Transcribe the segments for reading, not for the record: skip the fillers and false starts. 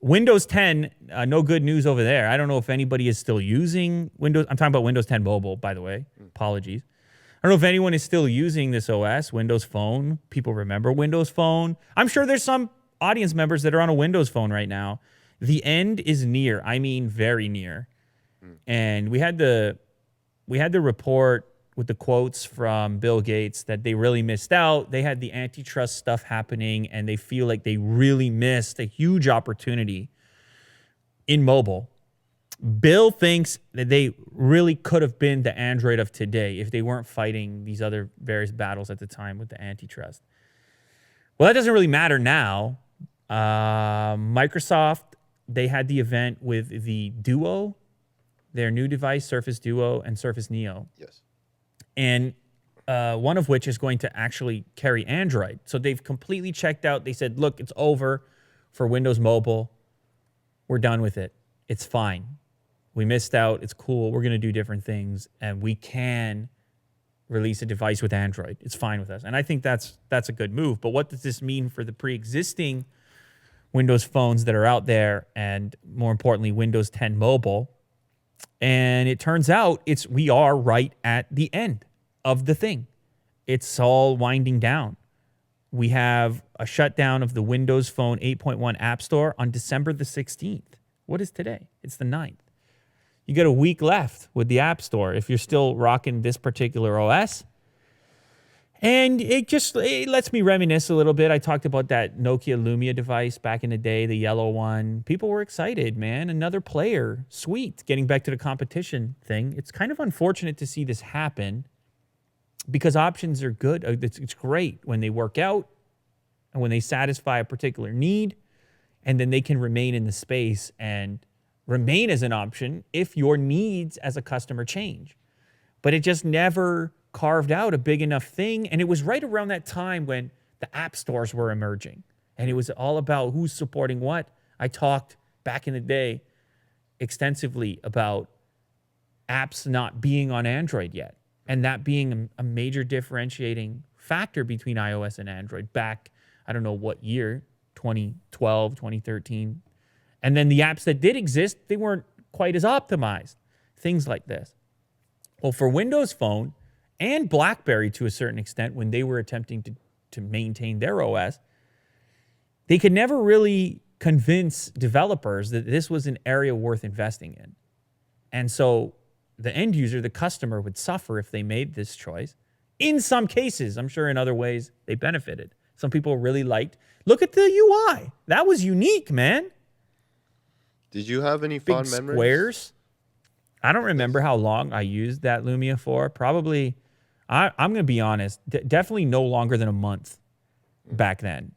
Windows 10, no good news over there. I don't know if anybody is still using Windows. I'm talking about Windows 10 Mobile, by the way. Apologies. I don't know if anyone is still using this OS, Windows Phone. People remember Windows Phone. I'm sure there's some audience members that are on a Windows Phone right now. The end is near. I mean, very near. And we had the report with the quotes from Bill Gates that they really missed out. They had the antitrust stuff happening, and they feel like they really missed a huge opportunity in mobile. Bill thinks that they really could have been the Android of today if they weren't fighting these other various battles at the time with the antitrust. Well, that doesn't really matter now. Microsoft, they had the event with the Duo, their new device, Surface Duo and Surface Neo. Yes. And one of which is going to actually carry Android. So they've completely checked out. They said, look, it's over for Windows Mobile. We're done with it. It's fine. We missed out. It's cool. We're going to do different things. And we can release a device with Android. It's fine with us. And I think that's a good move. But what does this mean for the pre-existing Windows phones that are out there, and more importantly, Windows 10 Mobile? And it turns out we are right at the end of the thing. It's all winding down. We have a shutdown of the Windows Phone 8.1 App Store on December the 16th. What is today? It's the 9th. You got a week left with the App Store if you're still rocking this particular OS. And it lets me reminisce a little bit. I talked about that Nokia Lumia device back in the day, the yellow one. People were excited, man. Another player. Sweet. Getting back to the competition thing. It's kind of unfortunate to see this happen because options are good. It's great when they work out and when they satisfy a particular need, and then they can remain in the space and remain as an option if your needs as a customer change. But it just never carved out a big enough thing. And it was right around that time when the app stores were emerging. And it was all about who's supporting what. I talked back in the day extensively about apps not being on Android yet. And that being a major differentiating factor between iOS and Android back, I don't know what year, 2012, 2013. And then the apps that did exist, they weren't quite as optimized. Things like this. Well, for Windows Phone and BlackBerry to a certain extent, when they were attempting to maintain their OS, they could never really convince developers that this was an area worth investing in. And so the end user, the customer, would suffer if they made this choice. In some cases, I'm sure in other ways, they benefited. Some people really liked. Look at the UI. That was unique, man. Did you have any Big fond memories? Squares. I don't remember how long I used that Lumia for. Probably, I'm going to be honest, definitely no longer than a month back then.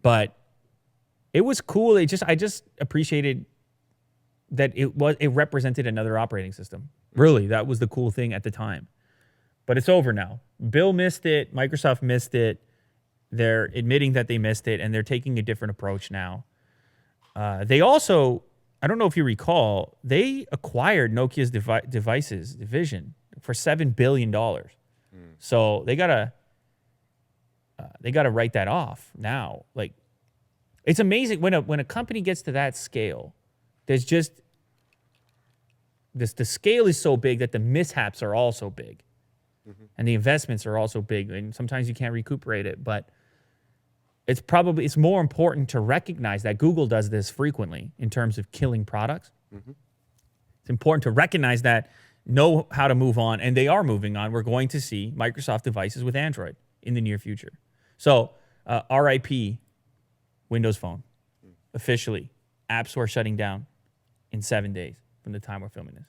But it was cool. I just appreciated that it represented another operating system. Really, that was the cool thing at the time. But it's over now. Bill missed it. Microsoft missed it. They're admitting that they missed it, and they're taking a different approach now. They also, I don't know if you recall, they acquired Nokia's devices division for $7 billion. So they gotta write that off now. Like, it's amazing when a company gets to that scale. There's just the scale is so big that the mishaps are also big, and the investments are also big. And sometimes you can't recuperate it, but it's more important to recognize that Google does this frequently in terms of killing products. It's important to recognize that, know how to move on, and they are moving on. We're going to see Microsoft devices with Android in the near future. So, RIP Windows Phone. Officially, App Store shutting down in 7 days from the time we're filming this.